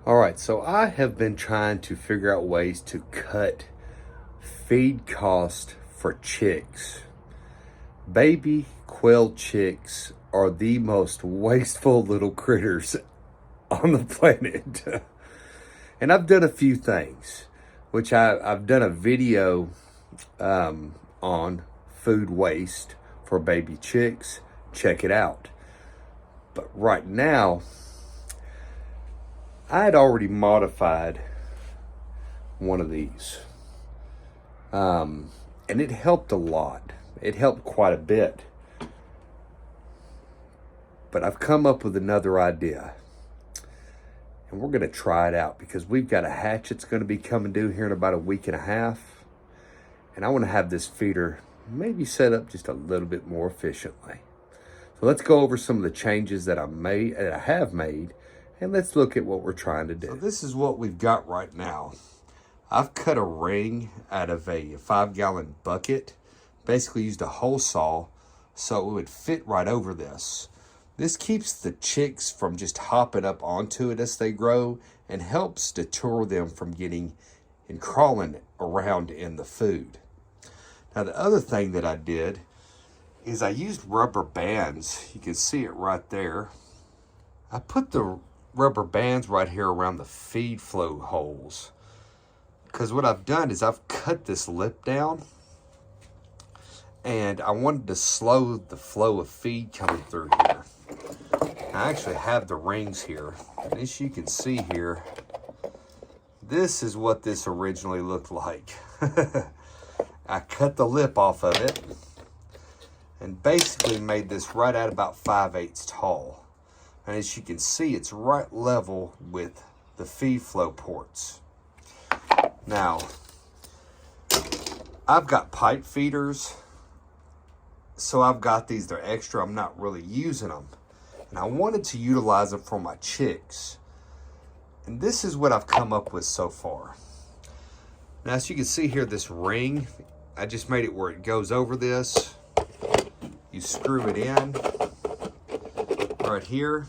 All right, so I have been trying to figure out ways to cut feed cost for chicks. Baby quail chicks are the most wasteful little critters on the planet. And I've done a few things, which I've done a video on food waste for baby chicks. Check it out. But right now, I had already modified one of these. And it helped a lot. It helped quite a bit. But I've come up with another idea. And we're going to try it out because we've got a hatch that's going to be coming due here in about a week and a half. And I want to have this feeder maybe set up just a little bit more efficiently. So let's go over some of the changes that I have made, and let's look at what we're trying to do. So this is what we've got right now. I've cut a ring out of a 5-gallon bucket, basically used a hole saw so it would fit right over this. This keeps the chicks from just hopping up onto it as they grow and helps deter them from getting and crawling around in the food. Now the other thing that I did is I used rubber bands. You can see it right there. I put the rubber bands right here around the feed flow holes, because what I've done is I've cut this lip down and I wanted to slow the flow of feed coming through here. I actually have the rings here, and as you can see here, this is what this originally looked like. I cut the lip off of it and basically made this right at about 5/8 tall. And as you can see, it's right level with the feed flow ports. Now, I've got pipe feeders, so I've got these. They're extra. I'm not really using them. And I wanted to utilize them for my chicks. And this is what I've come up with so far. Now, as you can see here, this ring, I just made it where it goes over this. You screw it in right here.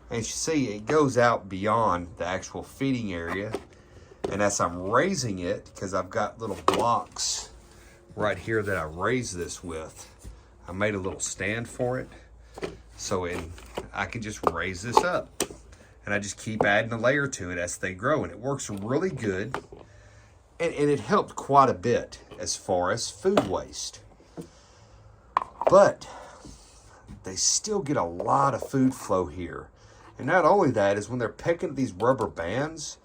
And as you see, it goes out beyond the actual feeding area. And as I'm raising it, because I've got little blocks right here that I raise this with, I made a little stand for it. So I can just raise this up. And I just keep adding a layer to it as they grow. And it works really good. And it helped quite a bit as far as food waste. But they still get a lot of food flow here. And not only that, is when they're pecking at these rubber bands,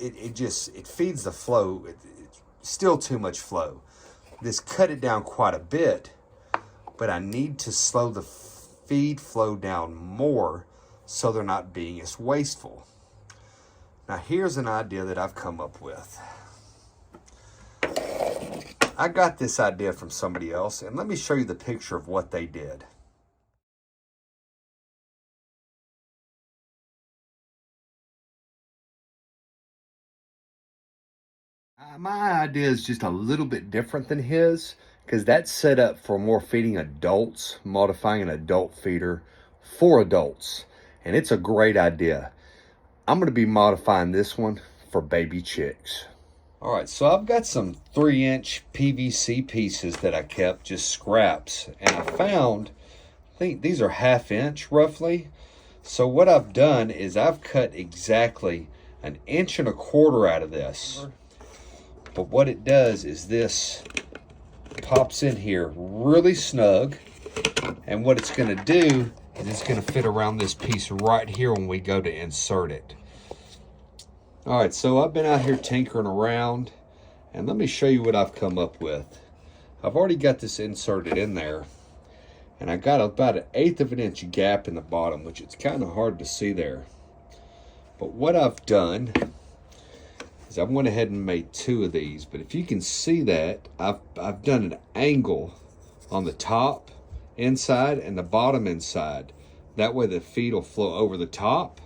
it feeds the flow. It's still too much flow. This cut it down quite a bit, but I need to slow the feed flow down more so they're not being as wasteful. Now here's an idea that I've come up with. I got this idea from somebody else, and let me show you the picture of what they did. My idea is just a little bit different than his, because that's set up for more feeding adults, modifying an adult feeder for adults. And it's a great idea. I'm going to be modifying this one for baby chicks. All right, so I've got some 3-inch PVC pieces that I kept, just scraps. And I found, I think these are 1/2 inch roughly. So what I've done is I've cut exactly 1.25 inches out of this. But what it does is this pops in here really snug. And what it's going to do is it's going to fit around this piece right here when we go to insert it. All right, so I've been out here tinkering around, and let me show you what I've come up with. I've already got this inserted in there, and I got about 1/8 inch gap in the bottom, which it's kind of hard to see there. But what I've done is I went ahead and made 2 of these, but if you can see that, I've done an angle on the top inside and the bottom inside. That way the feed will flow over the top.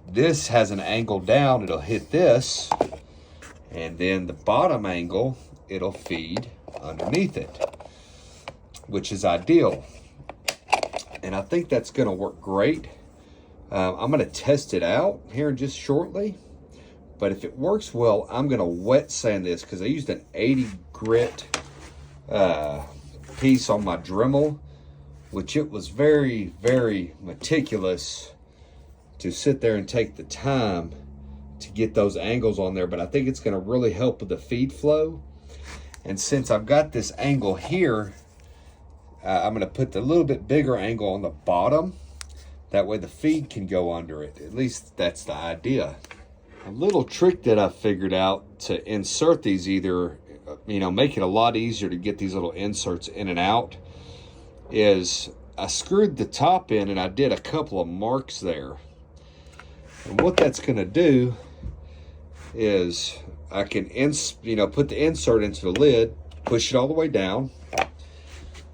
This has an angle down, it'll hit this, and then the bottom angle, it'll feed underneath it, which is ideal. And I think that's gonna work great I'm going to test it out here just shortly. But if it works well, I'm going to wet sand this because I used an 80 grit piece on my Dremel, which it was very, very meticulous to sit there and take the time to get those angles on there. But I think it's going to really help with the feed flow. And since I've got this angle here, I'm going to put the little bit bigger angle on the bottom. That way the feed can go under it. At least that's the idea. A little trick that I figured out to insert these, either, make it a lot easier to get these little inserts in and out, is I screwed the top in and I did a couple of marks there. And what that's going to do is I can put the insert into the lid, push it all the way down,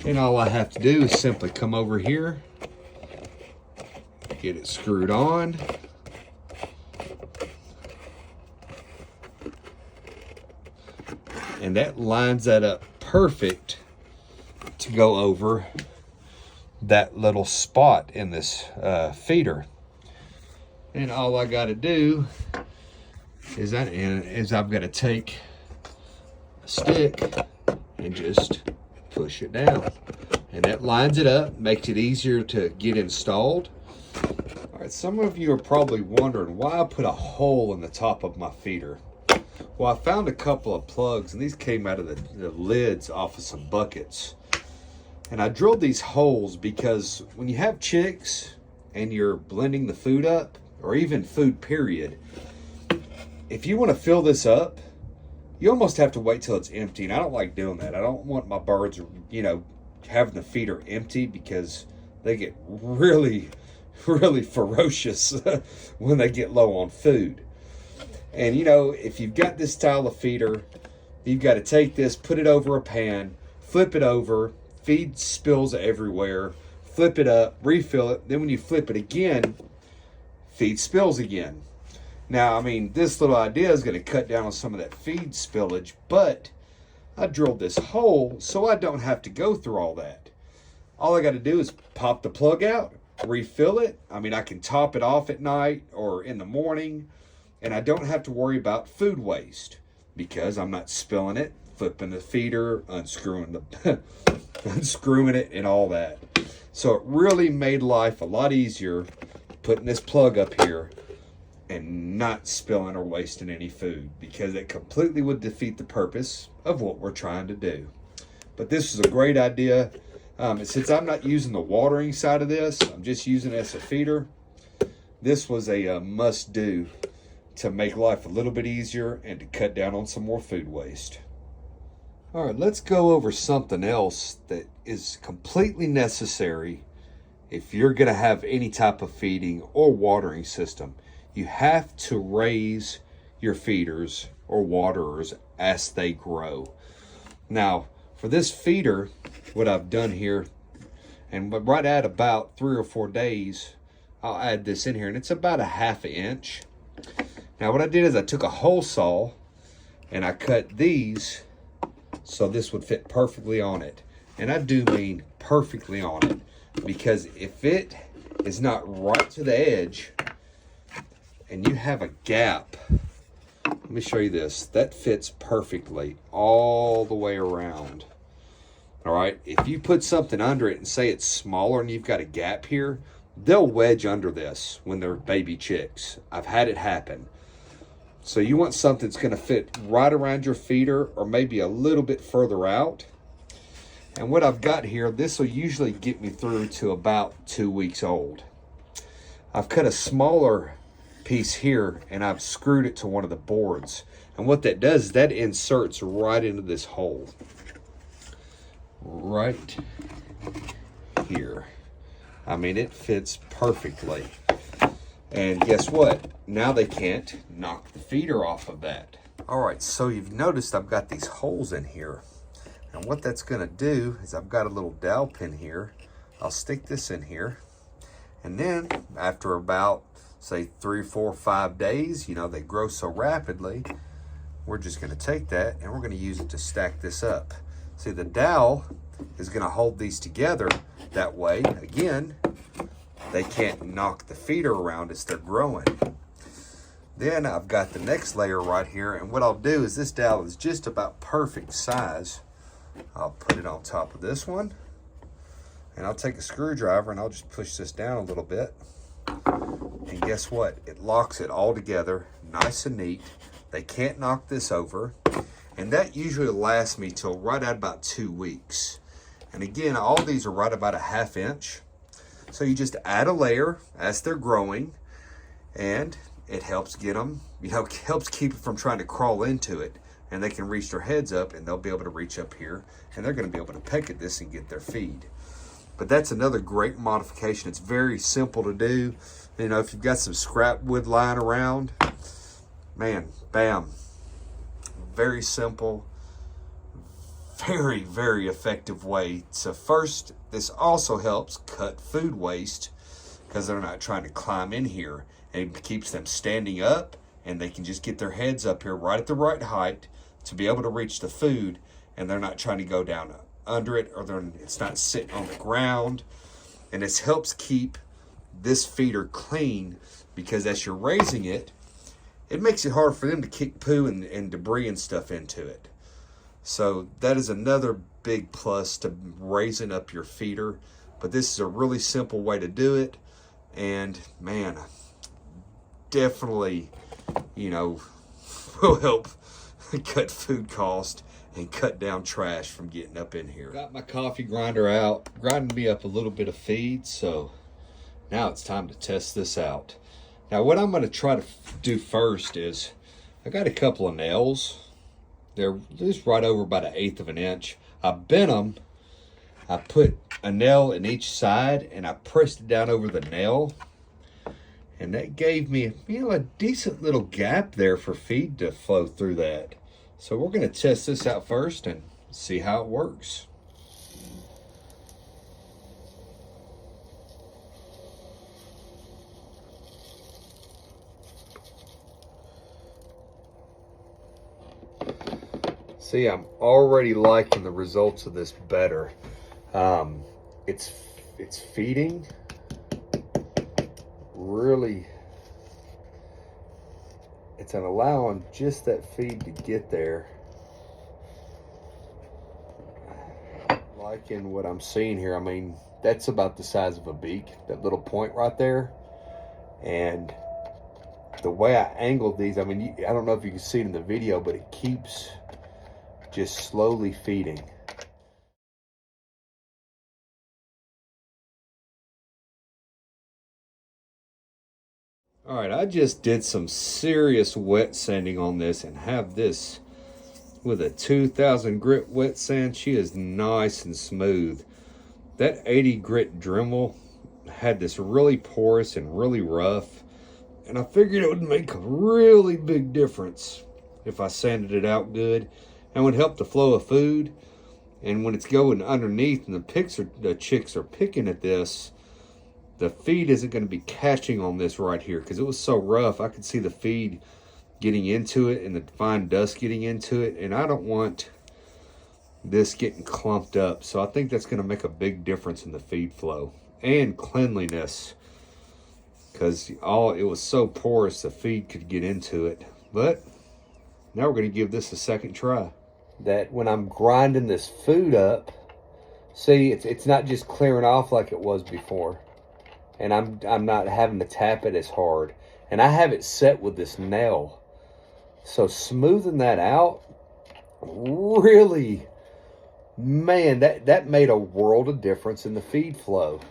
and all I have to do is simply come over here, get it screwed on, and that lines that up perfect to go over that little spot in this feeder. And all I got to do is I've got to take a stick and just push it down, and that lines it up, makes it easier to get installed. All right, some of you are probably wondering why I put a hole in the top of my feeder. Well, I found a couple of plugs, and these came out of the lids off of some buckets. And I drilled these holes because when you have chicks and you're blending the food up, or even food period, if you want to fill this up, you almost have to wait till it's empty. And I don't like doing that. I don't want my birds, having the feeder empty, because they get really, really ferocious when they get low on food. And if you've got this style of feeder, you've got to take this, put it over a pan, flip it over, feed spills everywhere, flip it up, refill it. Then when you flip it again, feed spills again. Now, this little idea is going to cut down on some of that feed spillage, but I drilled this hole so I don't have to go through all that. All I got to do is pop the plug out, refill it. I can top it off at night or in the morning, and I don't have to worry about food waste because I'm not spilling it, flipping the feeder, unscrewing it, and all that. So it really made life a lot easier putting this plug up here and not spilling or wasting any food, because it completely would defeat the purpose of what we're trying to do. But this is a great idea. Since I'm not using the watering side of this, I'm just using it as a feeder, this was a must-do to make life a little bit easier and to cut down on some more food waste. All right, let's go over something else that is completely necessary if you're going to have any type of feeding or watering system. You have to raise your feeders or waterers as they grow. Now, for this feeder, what I've done here, and right at about 3 or 4 days, I'll add this in here, and it's about a 1/2 inch. Now, what I did is I took a hole saw and I cut these so this would fit perfectly on it. And I do mean perfectly on it, because if it is not right to the edge and you have a gap, let me show you this, that fits perfectly all the way around. All right, if you put something under it and say it's smaller and you've got a gap here, they'll wedge under this when they're baby chicks. I've had it happen. So you want something that's going to fit right around your feeder, or maybe a little bit further out. And what I've got here, this will usually get me through to about 2 weeks old. I've cut a smaller piece here and I've screwed it to one of the boards. And what that does is that inserts right into this hole. Right here. It fits perfectly. And guess what? Now they can't knock the feeder off of that. All right, so you've noticed I've got these holes in here. And what that's gonna do is I've got a little dowel pin here. I'll stick this in here. And then after about, say, 3, 4, 5 days, they grow so rapidly, we're just gonna take that and we're gonna use it to stack this up. See, the dowel is gonna hold these together that way. Again, they can't knock the feeder around as they're growing. Then I've got the next layer right here, and what I'll do is this dowel is just about perfect size. I'll put it on top of this one, and I'll take a screwdriver and I'll just push this down a little bit. And guess what? It locks it all together, nice and neat. They can't knock this over. And that usually lasts me till right at about 2 weeks. And again, all these are right about a 1/2 inch. So you just add a layer as they're growing, and it helps get them, helps keep it from trying to crawl into it. And they can reach their heads up, and they'll be able to reach up here, and they're gonna be able to peck at this and get their feed. But that's another great modification. It's very simple to do. You know, if you've got some scrap wood lying around, man, bam. Very simple, very, very effective way. So first, this also helps cut food waste because they're not trying to climb in here, and it keeps them standing up, and they can just get their heads up here right at the right height to be able to reach the food, and they're not trying to go down under it, or it's not sitting on the ground. And this helps keep this feeder clean, because as you're raising it, it makes it hard for them to kick poo and debris and stuff into it. So that is another big plus to raising up your feeder. But this is a really simple way to do it. And man, definitely, will help cut food cost and cut down trash from getting up in here. Got my coffee grinder out, grinding me up a little bit of feed. So now it's time to test this out. Now what I'm going to try to do first is, I got a couple of nails. They're just right over about 1/8 of an inch. I bent them. I put a nail in each side, and I pressed it down over the nail. And that gave me, a decent little gap there for feed to flow through that. So we're going to test this out first and see how it works. See, I'm already liking the results of this better. It's feeding really. It's allowing just that feed to get there. Liking what I'm seeing here. I mean, that's about the size of a beak, that little point right there. And the way I angled these, I mean, I don't know if you can see it in the video, but it keeps just slowly feeding. All right, I just did some serious wet sanding on this, and have this with a 2000 grit wet sand. She is nice and smooth. That 80 grit Dremel had this really porous and really rough, and I figured it would make a really big difference if I sanded it out good, and would help the flow of food. And when it's going underneath and the chicks are picking at this, the feed isn't going to be catching on this right here, because it was so rough. I could see the feed getting into it and the fine dust getting into it, and I don't want this getting clumped up. So I think that's going to make a big difference in the feed flow and cleanliness, because it was so porous the feed could get into it. But now we're going to give this a second try. That when I'm grinding this food up, see, it's not just clearing off like it was before. And I'm not having to tap it as hard. And I have it set with this nail. So smoothing that out, really, man, that made a world of difference in the feed flow.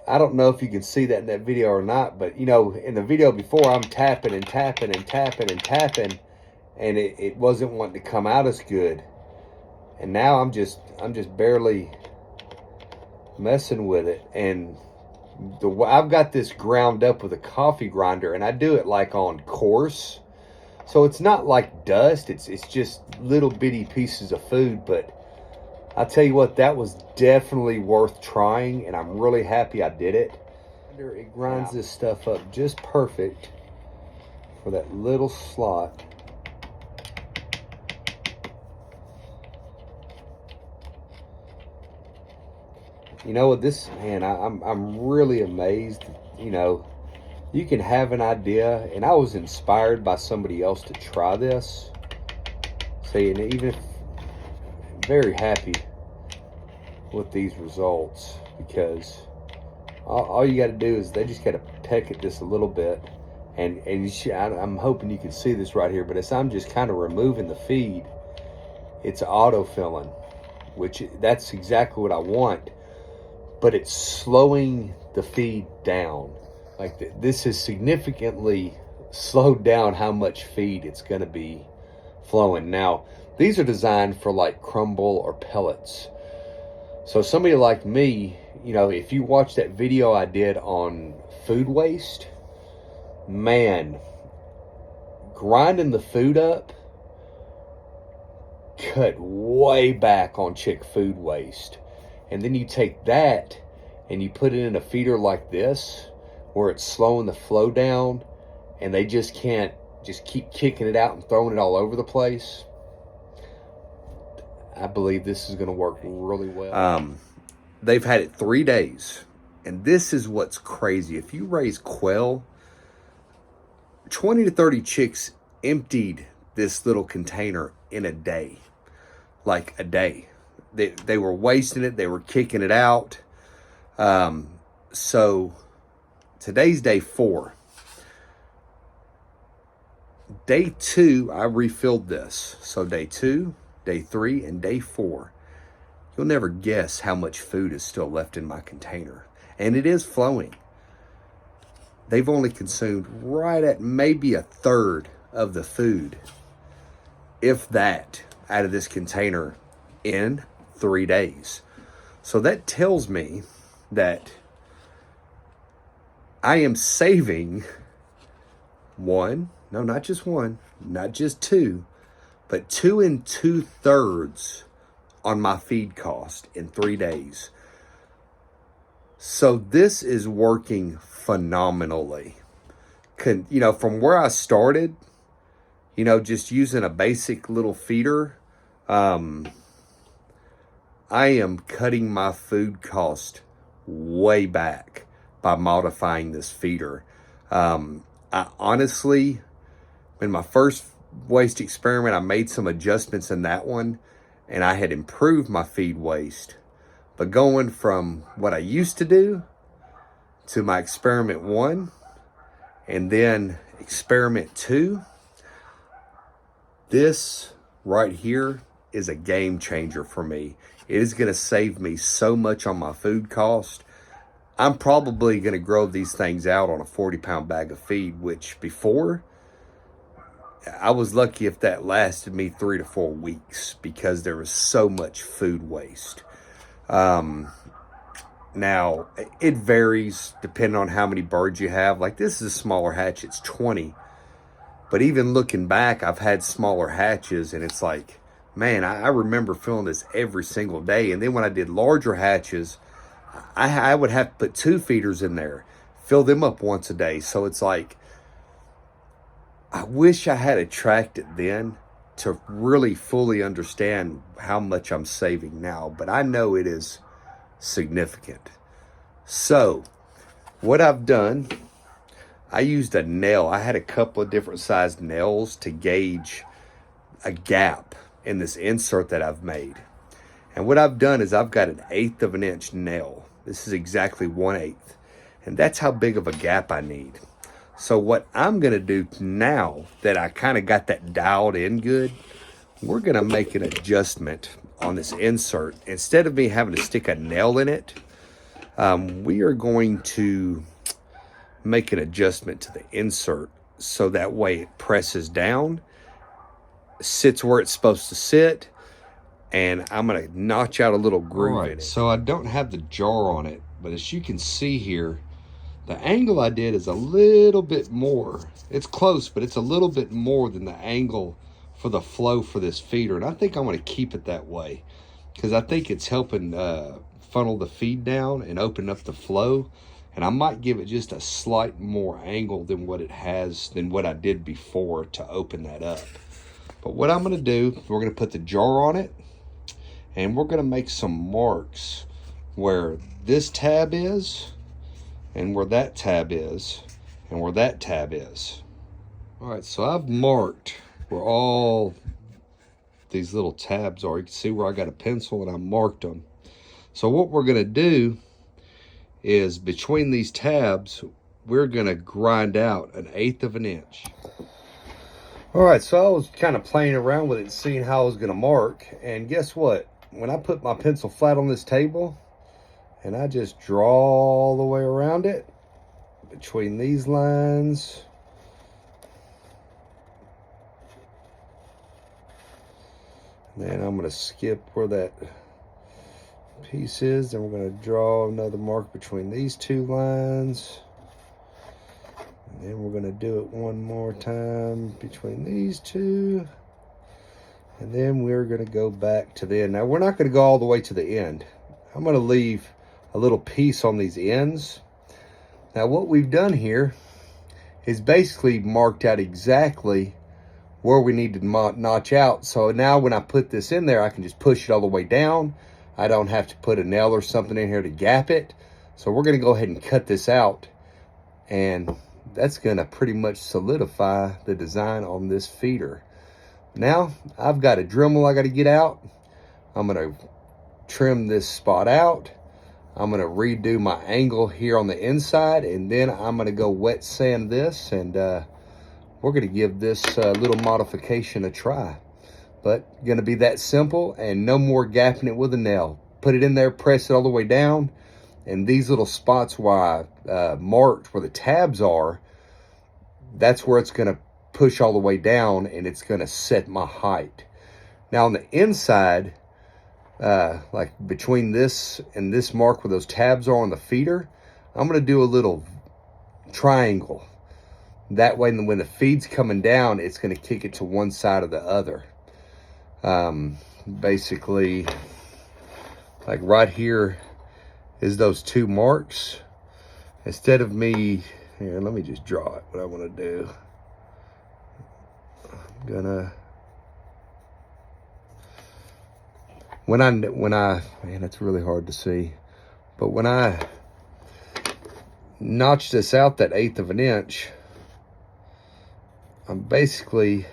I don't know if you can see that in that video or not, but in the video before, I'm tapping and tapping and tapping and tapping, and it wasn't wanting to come out as good. And now I'm just barely messing with it. And I've got this ground up with a coffee grinder, and I do it like on coarse, so it's not like dust. It's just little bitty pieces of food. But I'll tell you what, that was definitely worth trying, and I'm really happy I did it. It grinds this stuff up just perfect for that little slot. You know what, this, man, I'm really amazed. You know, you can have an idea, and I was inspired by somebody else to try this. See, and even if, I'm very happy with these results, because all you got to do is they just got to peck at this a little bit, and I'm hoping you can see this right here, but as I'm just kind of removing the feed, it's auto-filling, which that's exactly what I want, but it's slowing the feed down. Like this has significantly slowed down how much feed it's going to be flowing. Now, these are designed for like crumble or pellets. So somebody like me, you know, if you watch that video I did on food waste, man, grinding the food up cut way back on chick food waste. And then you take that and you put it in a feeder like this, where it's slowing the flow down, and they just can't just keep kicking it out and throwing it all over the place. I believe this is going to work really well. They've had it 3 days, and this is what's crazy. If you raise quail, 20 to 30 chicks emptied this little container in a day. Like a day. They were wasting it. They were kicking it out. So today's day 4. Day 2, I refilled this. So day 2, day 3, and day 4. You'll never guess how much food is still left in my container. And it is flowing. They've only consumed right at maybe a third of the food, if that, out of this container in 3 days. So that tells me that I am saving not just one, not just 2, but 2 2/3 on my feed cost in 3 days. So this is working phenomenally. You know, from where I started, you know, just using a basic little feeder, I am cutting my food cost way back by modifying this feeder. I honestly, in my first waste experiment, I made some adjustments in that one, and I had improved my feed waste. But going from what I used to do to my experiment 1 and then experiment 2, this right here is a game changer for me. It is going to save me so much on my food cost. I'm probably going to grow these things out on a 40-pound bag of feed, which before, I was lucky if that lasted me 3 to 4 weeks because there was so much food waste. Now, it varies depending on how many birds you have. Like this is a smaller hatch, it's 20. But even looking back, I've had smaller hatches, and it's like, man, I remember filling this every single day. And then when I did larger hatches, I would have to put 2 feeders in there, fill them up once a day. So it's like, I wish I had tracked it then to really fully understand how much I'm saving now. But I know it is significant. So what I've done, I used a nail. I had a couple of different sized nails to gauge a gap in this insert that I've made. And what I've done is I've got an 1/8 of an inch nail. This is exactly 1/8. And that's how big of a gap I need. So what I'm going to do now that I kind of got that dialed in good, we're going to make an adjustment on this insert. Instead of me having to stick a nail in it, we are going to make an adjustment to the insert so that way it presses down, sits where it's supposed to sit, and I'm going to notch out a little groove in it. So I don't have the jar on it, but as you can see here, the angle I did is a little bit more. It's close, but it's a little bit more than the angle for the flow for this feeder. And I think I'm going to keep it that way because I think it's helping funnel the feed down and open up the flow. And I might give it just a slight more angle than what I did before to open that up. But what I'm going to do, we're going to put the jar on it, and we're going to make some marks where this tab is, and where that tab is, and where that tab is. All right, so I've marked where all these little tabs are. You can see where I got a pencil and I marked them. So what we're gonna do is between these tabs, we're gonna grind out 1/8 of an inch. All right, so I was kind of playing around with it, seeing how I was gonna mark, and guess what? When I put my pencil flat on this table, and I just draw all the way around it, between these lines, then I'm gonna skip where that piece is, and we're gonna draw another mark between these two lines. And then we're gonna do it one more time between these two. And then we're gonna go back to the end. Now we're not gonna go all the way to the end. I'm gonna leave a little piece on these ends. Now what we've done here is basically marked out exactly where we need to notch out. So now when I put this in there, I can just push it all the way down. I don't have to put a nail or something in here to gap it. So we're gonna go ahead and cut this out, and that's gonna pretty much solidify the design on this feeder. Now I've got a Dremel I gotta get out. I'm gonna trim this spot out. I'm gonna redo my angle here on the inside, and then I'm gonna go wet sand this, and we're gonna give this little modification a try. But gonna be that simple, and no more gapping it with a nail. Put it in there, press it all the way down, and these little spots where I marked where the tabs are, that's where it's gonna push all the way down, and it's gonna set my height. Now on the inside, like between this and this mark where those tabs are on the feeder, I'm gonna do a little triangle. That way when the feed's coming down, it's gonna kick it to one side or the other. Basically, like right here is those two marks. Instead of me, here, let me just draw it, what I wanna do. I'm gonna, when I, man, it's really hard to see, but when I notch this out that 1/8 of an inch, I'm basically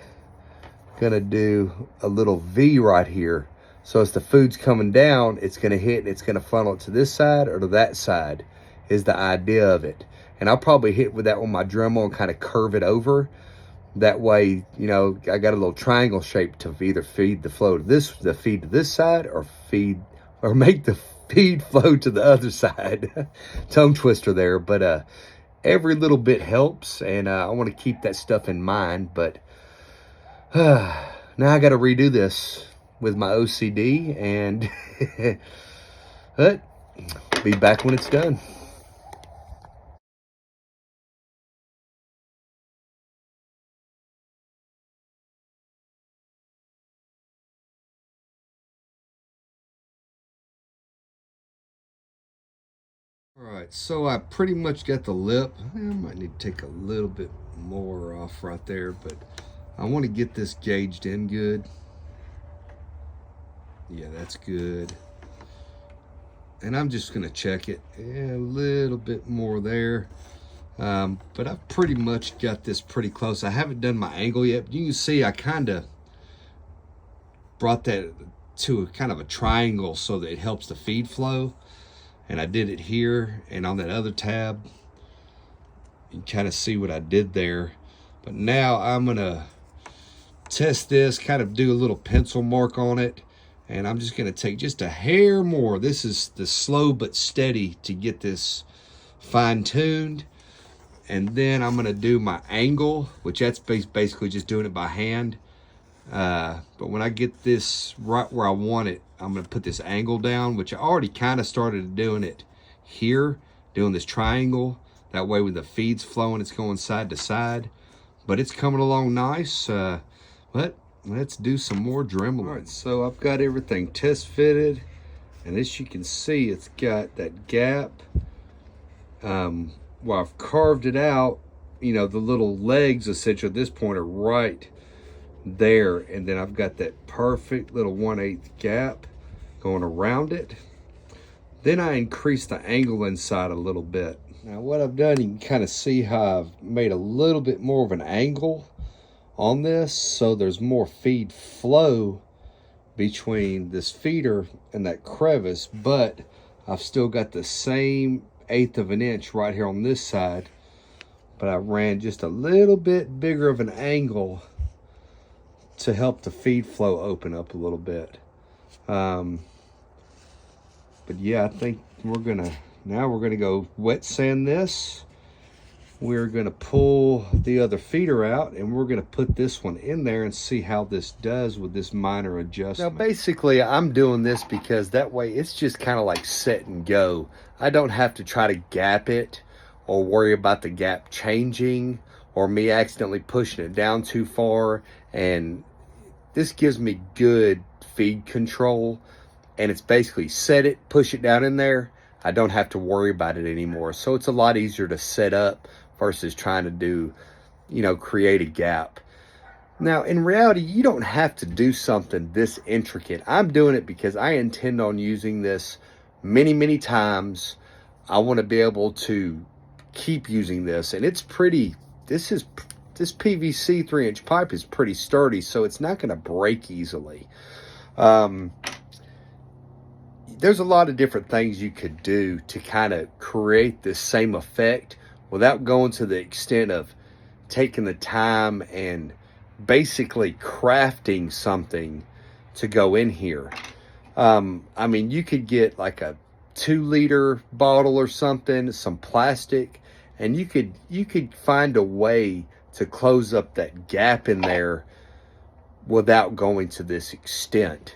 gonna do a little V right here. So as the food's coming down, it's gonna hit and it's gonna funnel it to this side or to that side is the idea of it. And I'll probably hit with that with my Dremel and kind of curve it over. That way, you know, I got a little triangle shape to either feed the flow to this, the feed to this side, or make the feed flow to the other side. Tongue twister there, but every little bit helps, and I want to keep that stuff in mind. But now I got to redo this with my OCD, and but be back when it's done. All right, so I pretty much got the lip. I might need to take a little bit more off right there, but I want to get this gauged in good. Yeah, that's good. And I'm just gonna check it. Yeah, a little bit more there. But I've pretty much got this pretty close. I haven't done my angle yet, but you can see I kind of brought that to a kind of a triangle so that it helps the feed flow. And I did it here and on that other tab. You can kind of see what I did there. But now I'm gonna test this, kind of do a little pencil mark on it. And I'm just gonna take just a hair more. This is the slow but steady to get this fine-tuned. And then I'm gonna do my angle, which that's basically just doing it by hand. But when I get this right where I want it, I'm gonna put this angle down, which I already kind of started doing it here, doing this triangle. That way when the feed's flowing, it's going side to side. But it's coming along nice. But let's do some more Dremel. All right, so I've got everything test fitted. And as you can see, it's got that gap. Well, I've carved it out. You know, the little legs essentially at this point are right there, and then I've got that perfect little 1/8 gap going around it. Then I increase the angle inside a little bit. Now what I've done, you can kind of see how I've made a little bit more of an angle on this, so there's more feed flow between this feeder and that crevice, but I've still got the same 1/8 of an inch right here on this side, but I ran just a little bit bigger of an angle to help the feed flow open up a little bit. But yeah, I think we're gonna go wet sand this. We're gonna pull the other feeder out and we're gonna put this one in there and see how this does with this minor adjustment. Now basically I'm doing this because that way it's just kind of like set and go. I don't have to try to gap it or worry about the gap changing or me accidentally pushing it down too far. And this gives me good feed control. And it's basically set it, push it down in there. I don't have to worry about it anymore. So it's a lot easier to set up versus trying to do, create a gap. Now, in reality, you don't have to do something this intricate. I'm doing it because I intend on using this many, many times. I want to be able to keep using this. And it's pretty, this PVC 3-inch pipe is pretty sturdy, so it's not going to break easily. There's a lot of different things you could do to kind of create this same effect without going to the extent of taking the time and basically crafting something to go in here. I mean, you could get like a 2-liter bottle or something, some plastic, and you could find a way to close up that gap in there without going to this extent.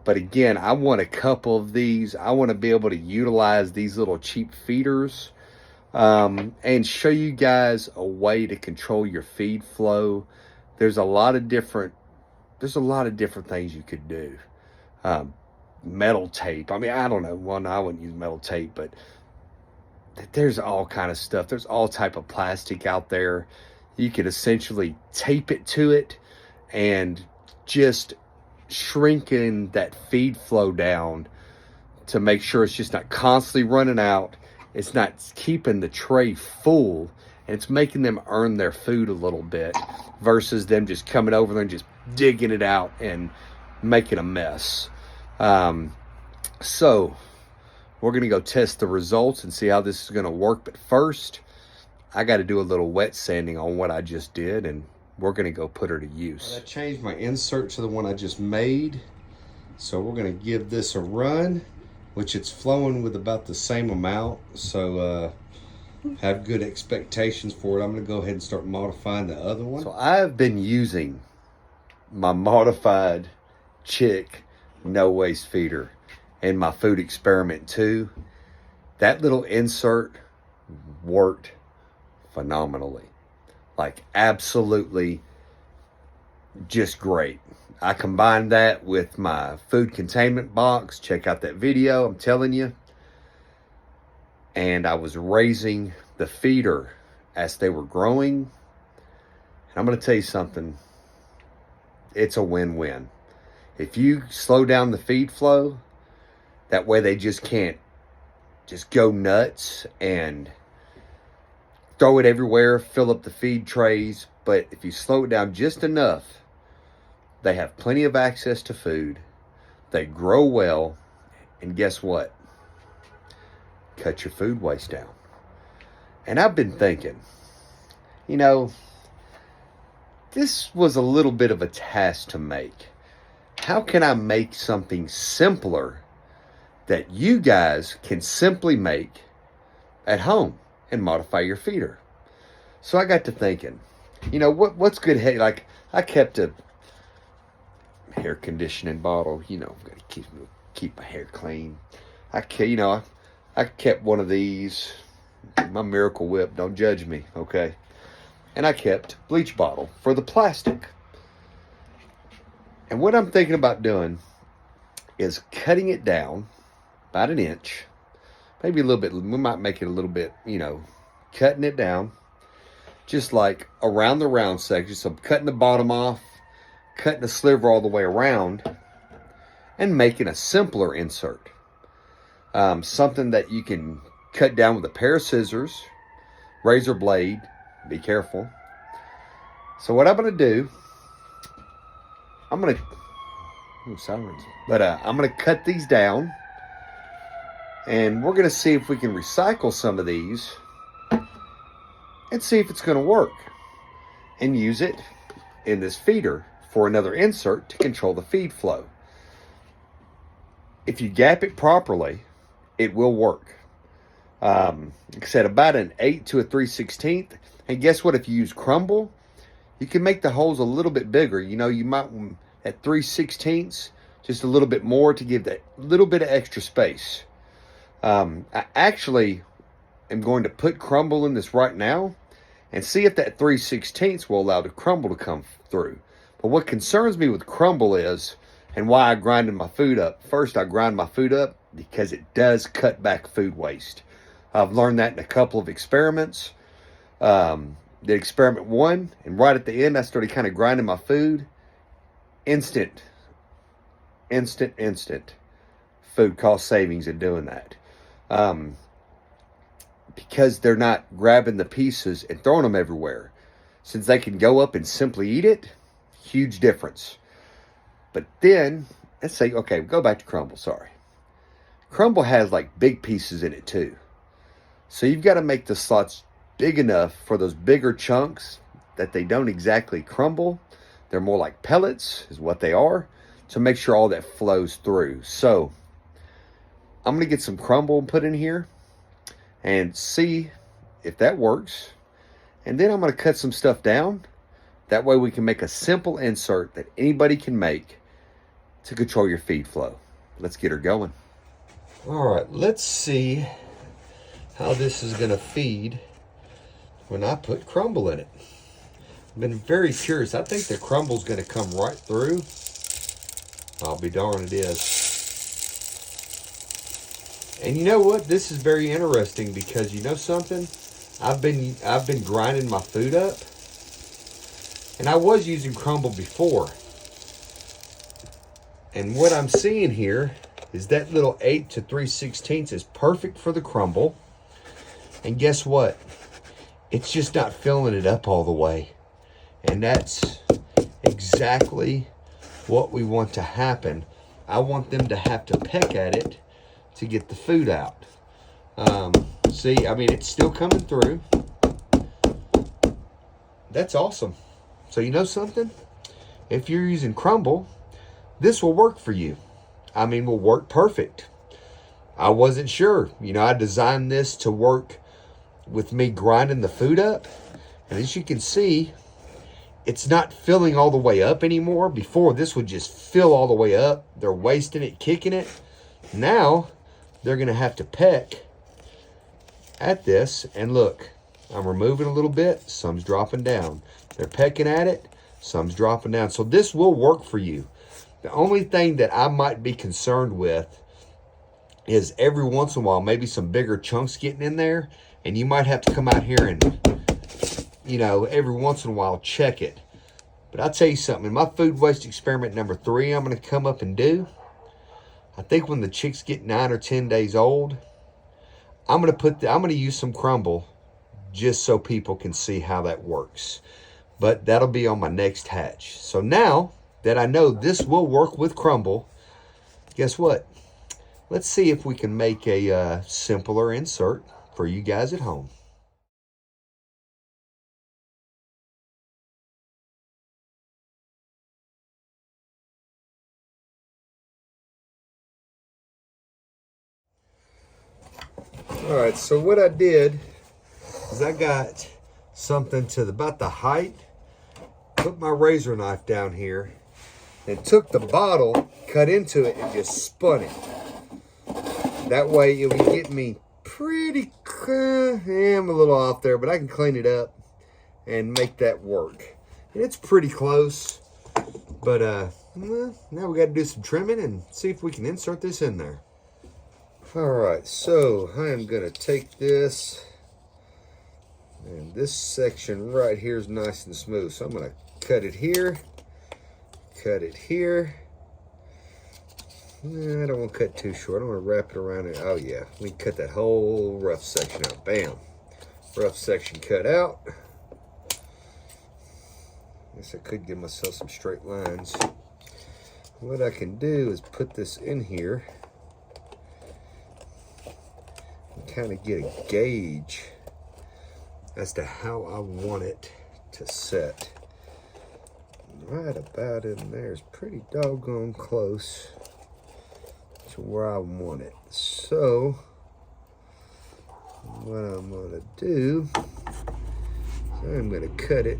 But again, I want a couple of these. I want to be able to utilize these little cheap feeders and show you guys a way to control your feed flow. There's a lot of different things you could do. Metal tape. I mean, I don't know. Well, no, I wouldn't use metal tape, but there's all kind of stuff. There's all type of plastic out there. You could essentially tape it to it and just shrinking that feed flow down to make sure it's just not constantly running out. It's not keeping the tray full, and it's making them earn their food a little bit versus them just coming over there and just digging it out and making a mess. So we're going to go test the results and see how this is going to work. But first, I got to do a little wet sanding on what I just did, and we're going to go put her to use. I changed my insert to the one I just made. So we're going to give this a run, which it's flowing with about the same amount. So have good expectations for it. I'm going to go ahead and start modifying the other one. So I've been using my modified Chick no waste feeder in my food experiment too. That little insert worked phenomenally. Like absolutely just great. I combined that with my food containment box. Check out that video, I'm telling you. And I was raising the feeder as they were growing. And I'm going to tell you something. It's a win-win. If you slow down the feed flow, that way they just can't just go nuts and throw it everywhere, fill up the feed trays. But if you slow it down just enough, they have plenty of access to food. They grow well. And guess what? Cut your food waste down. And I've been thinking, this was a little bit of a task to make. How can I make something simpler that you guys can simply make at home and modify your feeder? So I got to thinking, what's good? Like I kept a hair conditioning bottle. I've got to keep my hair clean. I kept one of these, my Miracle Whip. Don't judge me, okay? And I kept bleach bottle for the plastic. And what I'm thinking about doing is cutting it down about 1 inch, maybe a little bit. We might make it a little bit, cutting it down just like around the round section. So I'm cutting the bottom off, cutting the sliver all the way around, and making a simpler insert. something that you can cut down with a pair of scissors, razor blade, be careful. So what I'm going to do, I'm going to, I'm going to cut these down, and we're going to see if we can recycle some of these and see if it's going to work, and use it in this feeder for another insert to control the feed flow. If you gap it properly, it will work. Like I said, about an 8 to a 3/16. And guess what? If you use crumble, you can make the holes a little bit bigger. You know, you might at 3/16, just a little bit more to give that little bit of extra space. I actually am going to put crumble in this right now and see if that 3/16 will allow the crumble to come through. But what concerns me with crumble is, and why I grinded my food up. First, I grind my food up because it does cut back food waste. I've learned that in a couple of experiments. Did experiment 1, and right at the end, I started kind of grinding my food. Instant food cost savings in doing that. Because they're not grabbing the pieces and throwing them everywhere. Since they can go up and simply eat it, huge difference. But then, let's say, okay, go back to crumble, sorry. Crumble has like big pieces in it too. So you've got to make the slots big enough for those bigger chunks that they don't exactly crumble. They're more like pellets is what they are, to make sure all that flows through. So I'm going to get some crumble and put in here and see if that works. And then I'm going to cut some stuff down. That way we can make a simple insert that anybody can make to control your feed flow. Let's get her going. All right, let's see how this is going to feed when I put crumble in it. I've been very curious. I think the crumble's going to come right through. I'll be darned, it is. And you know what? This is very interesting because you know something? I've been grinding my food up, and I was using crumble before. And what I'm seeing here is that little 8 to 3/16 is perfect for the crumble. And guess what? It's just not filling it up all the way. And that's exactly what we want to happen. I want them to have to peck at it to get the food out. See, I mean, it's still coming through. That's awesome. So you know something? If you're using crumble, this will work for you. I mean, will work perfect. I wasn't sure. You know, I designed this to work with me grinding the food up. And as you can see, it's not filling all the way up anymore. Before, this would just fill all the way up. They're wasting it, kicking it. Now, they're going to have to peck at this. And look, I'm removing a little bit. Some's dropping down. They're pecking at it. Some's dropping down. So this will work for you. The only thing that I might be concerned with is every once in a while, maybe some bigger chunks getting in there. And you might have to come out here and, you know, every once in a while, check it. But I'll tell you something. In my food waste experiment number 3, I'm going to come up and do, I think when the chicks get 9 or 10 days old, I'm going to use some crumble just so people can see how that works. But that'll be on my next hatch. So now that I know this will work with crumble, guess what? Let's see if we can make a simpler insert for you guys at home. All right, so what I did is I got something to about the height, put my razor knife down here, and took the bottle, cut into it, and just spun it. That way it would get me pretty, I'm a little off there, but I can clean it up and make that work. And it's pretty close, but now we got to do some trimming and see if we can insert this in there. All right, so I am going to take this, and this section right here is nice and smooth. So I'm going to cut it here, I don't want to cut too short. I want to wrap it around it. Oh yeah, we can cut that whole rough section out. Bam. Rough section cut out. Guess I could give myself some straight lines. What I can do is put this in here and kind of get a gauge as to how I want it to set. Right about in there is pretty doggone close to where I want it. So what I'm gonna do is I'm gonna cut it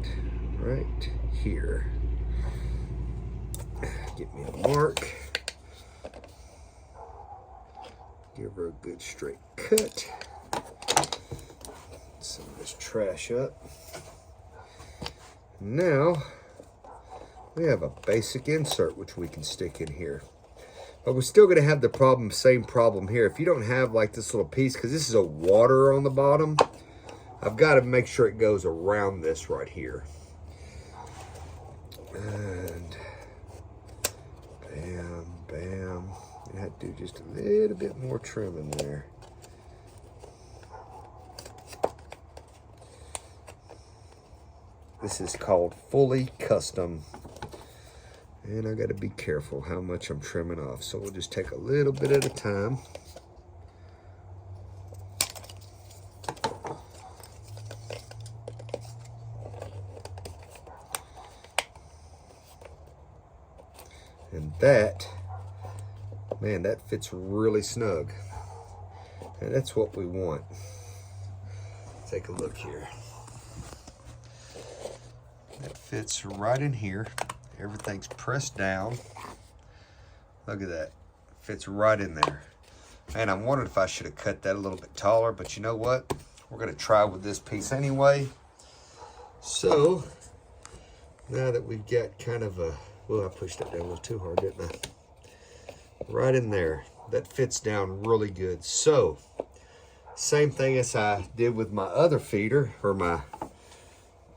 right here. Get me a mark. Give her a good straight cut. Some of this trash up. Now we have a basic insert which we can stick in here. But we're still gonna have the same problem here. If you don't have like this little piece, because this is a water on the bottom, I've got to make sure it goes around this right here. And bam, bam. I had to do just a little bit more trimming there. This is called fully custom. And I got to be careful how much I'm trimming off. So we'll just take a little bit at a time. And that, man, that fits really snug. And that's what we want. Take a look here. That fits right in here. Everything's pressed down. Look at that. Fits right in there. And I'm wondering if I should have cut that a little bit taller, but you know what? We're gonna try with this piece anyway. So, now that we've got kind of a, well, I pushed that down a little too hard, didn't I? Right in there. That fits down really good. So, same thing as I did with my other feeder, or my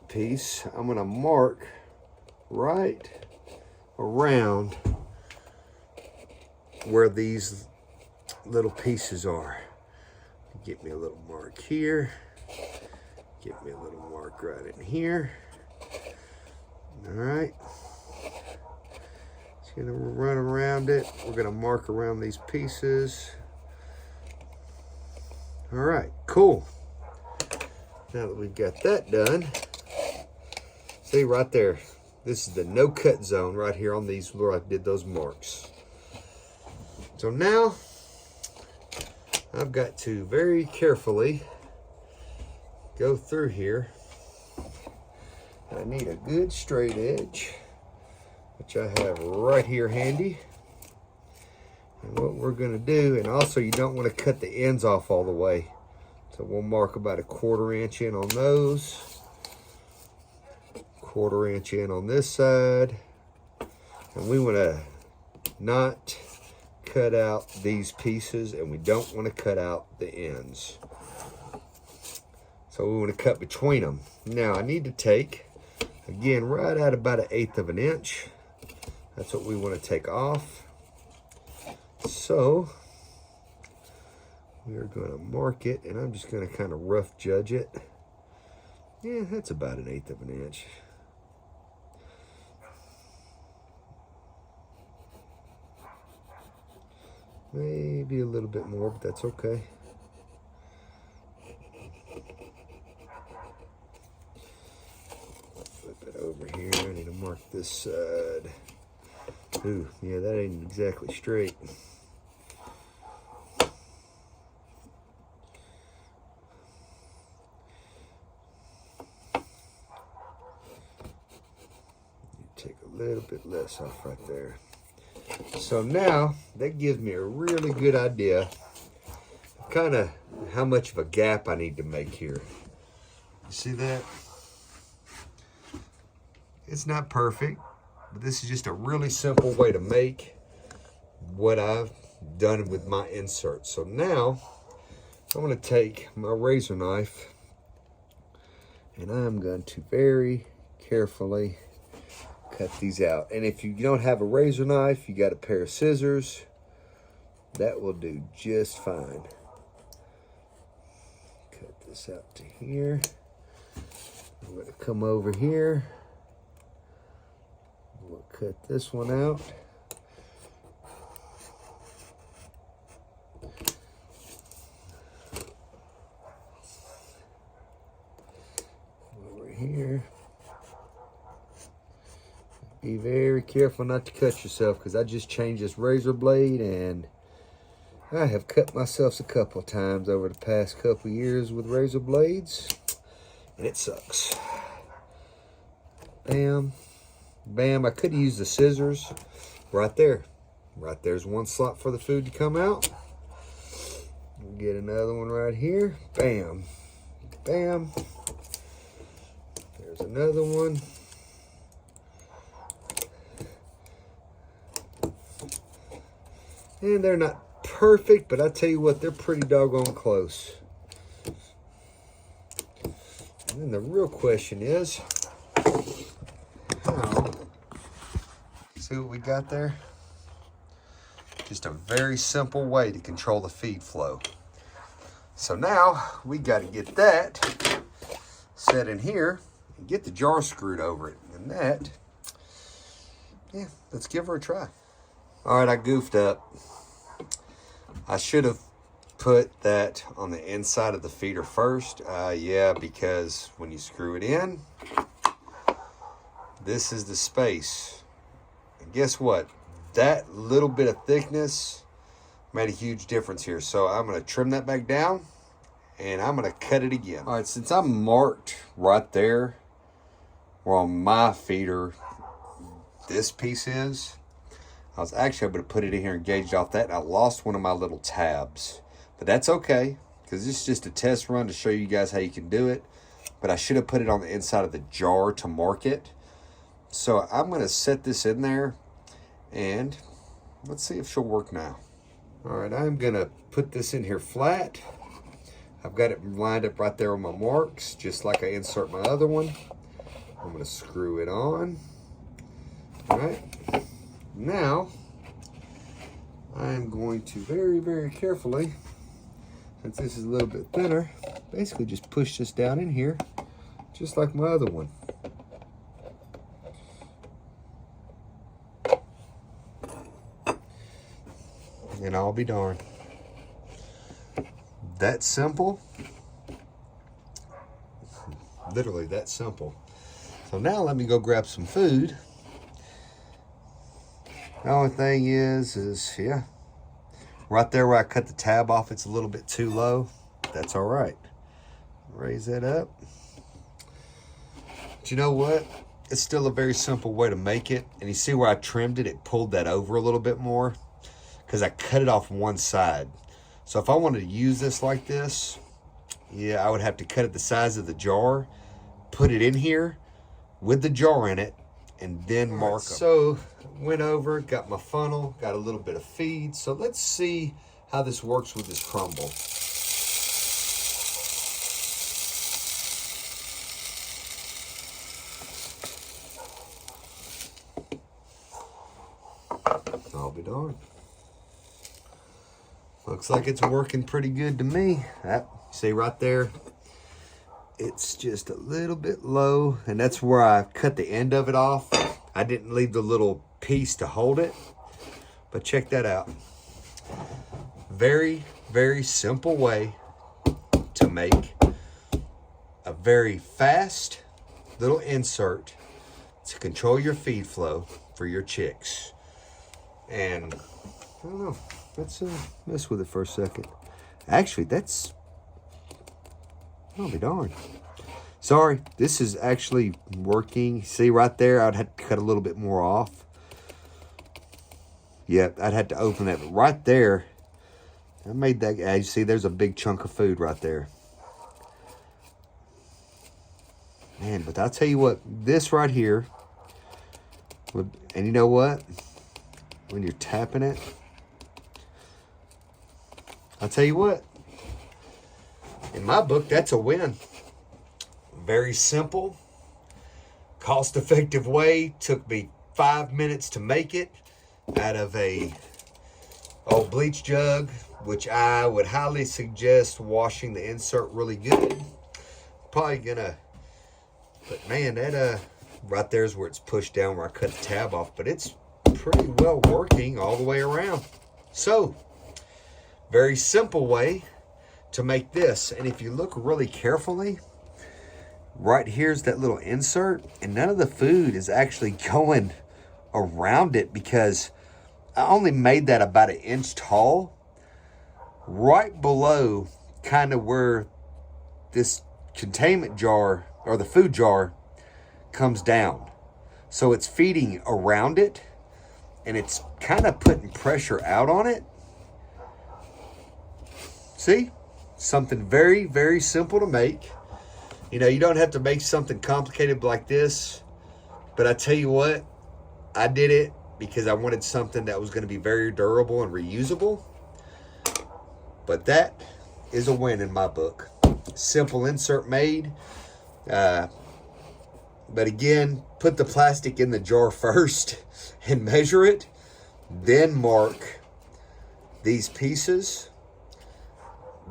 piece. I'm gonna mark right around where these little pieces are. Get me a little mark here. Get me a little mark right in here. All right. Just gonna run around it. We're gonna mark around these pieces. All right, cool. Now that we've got that done, see right there, this is the no cut zone right here on these where I did those marks. So now I've got to very carefully go through here. I need a good straight edge, which I have right here handy. And what we're gonna do, and also you don't want to cut the ends off all the way. So we'll mark about 1/4 inch in on those. 1/4 inch in on this side. And we want to not cut out these pieces, and we don't want to cut out the ends. So we want to cut between them. Now I need to take, again, right at about 1/8 of an inch. That's what we want to take off. So we're going to mark it, and I'm just going to kind of rough judge it. Yeah, that's about 1/8 of an inch. Maybe a little bit more, but that's okay. Flip it over here. I need to mark this side. Ooh, yeah, that ain't exactly straight. You take a little bit less off right there. So now that gives me a really good idea kind of how much of a gap I need to make here. You see that? It's not perfect, but this is just a really simple way to make what I've done with my insert. So now I'm going to take my razor knife and I'm going to very carefully cut these out. And if you don't have a razor knife, you got a pair of scissors, that will do just fine. Cut this out to here. I'm going to come over here. We'll cut this one out. Over here. Be very careful not to cut yourself, because I just changed this razor blade and I have cut myself a couple of times over the past couple of years with razor blades, and it sucks. Bam, bam. I could use the scissors right there. Right there's one slot for the food to come out. We'll get another one right here. Bam, bam. There's another one. And they're not perfect, but I tell you what, they're pretty doggone close. And then the real question is, how? See what we got there? Just a very simple way to control the feed flow. So now we got to get that set in here and get the jar screwed over it. And that, yeah, let's give her a try. All right, I goofed up. I should have put that on the inside of the feeder first. Yeah, because when you screw it in, this is the space. And guess what? That little bit of thickness made a huge difference here. So I'm going to trim that back down and I'm going to cut it again. All right, since I'm marked right there where on my feeder this piece is, I was actually able to put it in here and gauge off that, and I lost one of my little tabs. But that's okay, because this is just a test run to show you guys how you can do it. But I should have put it on the inside of the jar to mark it. So I'm going to set this in there, and let's see if she'll work now. All right, I'm going to put this in here flat. I've got it lined up right there on my marks, just like I insert my other one. I'm going to screw it on. All right. Now, I'm going to very, very carefully, since this is a little bit thinner, basically just push this down in here, just like my other one. And I'll be darned. That simple. Literally that simple. So now let me go grab some food. The only thing is, yeah, right there where I cut the tab off, it's a little bit too low. That's all right. Raise that up. But you know what? It's still a very simple way to make it. And you see where I trimmed it? It pulled that over a little bit more because I cut it off one side. So if I wanted to use this like this, yeah, I would have to cut it the size of the jar, put it in here with the jar in it, and then mark them. So went over, got my funnel, got a little bit of feed. So let's see how this works with this crumble. I'll be darned. Looks like it's working pretty good to me. See right there, it's just a little bit low, and that's where I cut the end of it off. I didn't leave the little piece to hold it, but check that out. Very, very simple way to make a very fast little insert to control your feed flow for your chicks. And I don't know, let's mess with it for a second. Actually, I'll be darned. Sorry, this is actually working. See right there, I'd have to cut a little bit more off. Yep, I'd have to open that. But right there, I made that, as you see, there's a big chunk of food right there. Man, but I'll tell you what, this right here, and you know what? When you're tapping it, I'll tell you what, in my book, that's a win. Very simple, cost-effective way. Took me 5 minutes to make it out of a old bleach jug, which I would highly suggest washing the insert really good. Probably gonna, but man, that right there's where it's pushed down where I cut the tab off, but it's pretty well working all the way around. So, very simple way to make this. And if you look really carefully, right here's that little insert, and none of the food is actually going around it because I only made that about 1 inch tall, right below kind of where this containment jar or the food jar comes down. So it's feeding around it and it's kind of putting pressure out on it. See? Something very, very simple to make. You know, you don't have to make something complicated like this, but I tell you what, I did it because I wanted something that was going to be very durable and reusable. But that is a win in my book. Simple insert made. But again, put the plastic in the jar first and measure it. Then mark these pieces.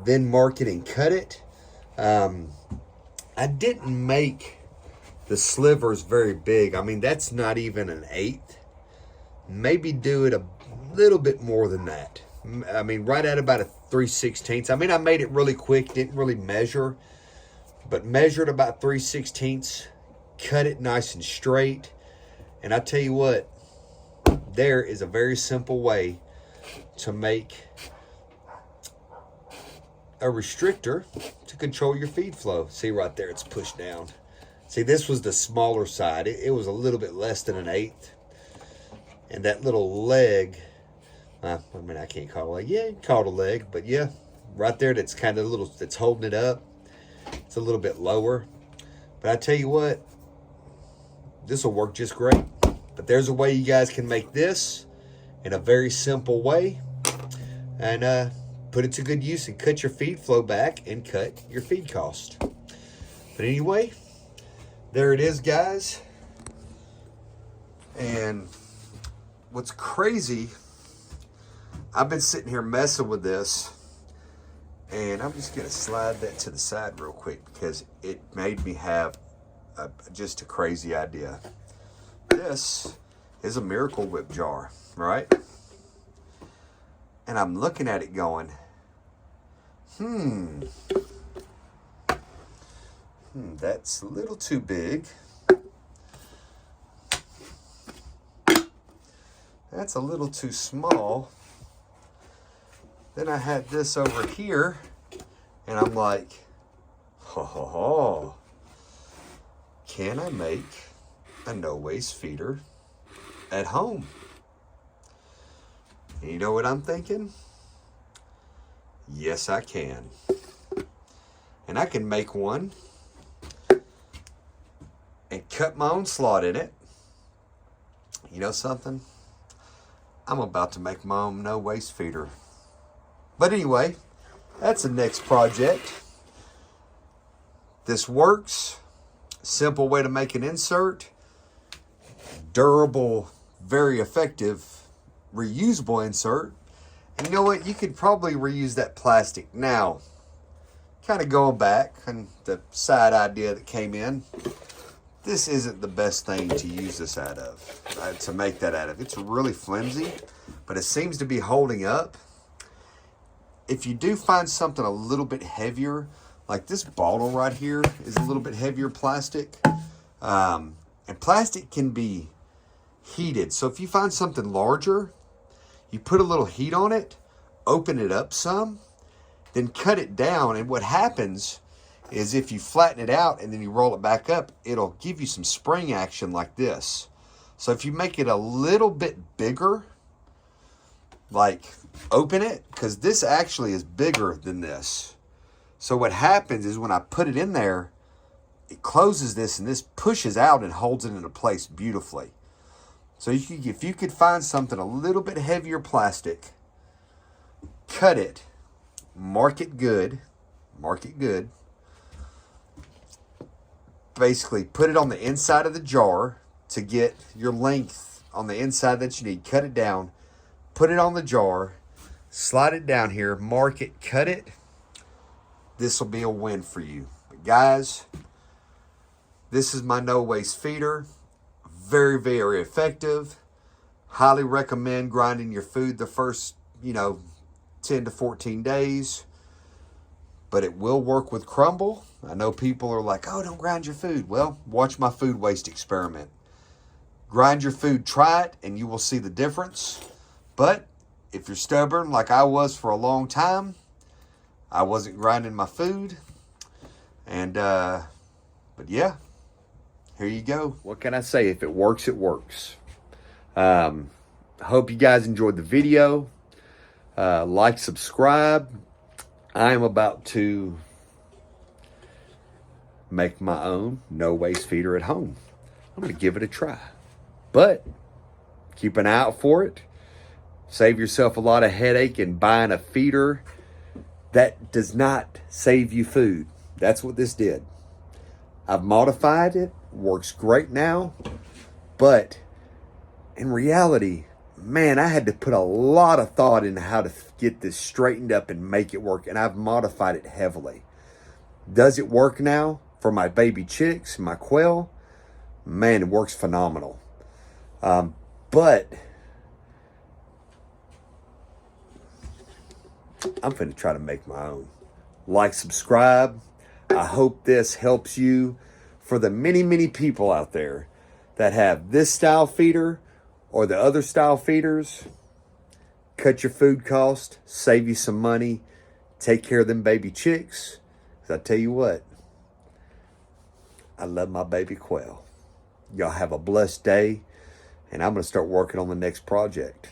Then mark it and cut it. I didn't make the slivers very big. I mean, that's not even 1/8. Maybe do it a little bit more than that. I mean, right at about a 3/16. I mean, I made it really quick, didn't really measure, but measured about 3/16, cut it nice and straight. And I tell you what, there is a very simple way to make a restrictor to control your feed flow. See right there, it's pushed down. See, this was the smaller side. It was a little bit less than 1/8. And that little leg, I mean, I can't call it a leg. Yeah, you can call it a leg, but yeah, right there, that's kind of a little, that's holding it up. It's a little bit lower. But I tell you what, this will work just great. But there's a way you guys can make this in a very simple way and put it to good use and cut your feed flow back and cut your feed cost. But anyway, there it is, guys. And what's crazy, I've been sitting here messing with this, and I'm just going to slide that to the side real quick because it made me have just a crazy idea. This is a Miracle Whip jar, right? And I'm looking at it going, that's a little too big. That's a little too small. Then I had this over here, and I'm like, can I make a no-waste feeder at home? And you know what I'm thinking? Yes, I can. And I can make one and cut my own slot in it. You know something? I'm about to make my own no-waste feeder. But anyway, that's the next project. This works. Simple way to make an insert. Durable, very effective, reusable insert. And you know what? You could probably reuse that plastic. Now, kind of going back on the side idea that came in, this isn't the best thing to use this out of, to make that out of. It's really flimsy, but it seems to be holding up. If you do find something a little bit heavier, like this bottle right here is a little bit heavier plastic, and plastic can be heated. So if you find something larger, you put a little heat on it, open it up some, then cut it down. And what happens is if you flatten it out and then you roll it back up, it'll give you some spring action like this. So if you make it a little bit bigger, like open it, because this actually is bigger than this. So what happens is when I put it in there, it closes this and this pushes out and holds it into place beautifully. So if you could find something a little bit heavier plastic, cut it, mark it good, basically put it on the inside of the jar to get your length on the inside that you need, cut it down, put it on the jar, slide it down here, mark it, cut it. This will be a win for you. But guys, this is my no waste feeder. Very, very effective. Highly recommend grinding your food the first, 10 to 14 days. But it will work with crumble. I know people are like, oh, don't grind your food. Well, watch my food waste experiment. Grind your food, try it, and you will see the difference. But if you're stubborn like I was for a long time, I wasn't grinding my food. And, but yeah, here you go. What can I say? If it works, it works. I hope you guys enjoyed the video. Like, subscribe. I am about to make my own no waste feeder at home. I'm going to give it a try. But keep an eye out for it. Save yourself a lot of headache in buying a feeder that does not save you food. That's what this did. I've modified it. Works great now. But in reality, man, I had to put a lot of thought into how to get this straightened up and make it work. And I've modified it heavily. Does it work now for my baby chicks, my quail? Man, it works phenomenal. But I'm going to try to make my own. Like, subscribe. I hope this helps you. For the many, many people out there that have this style feeder or the other style feeders, cut your food cost, save you some money, take care of them baby chicks. 'Cause I tell you what, I love my baby quail. Y'all have a blessed day, and I'm going to start working on the next project.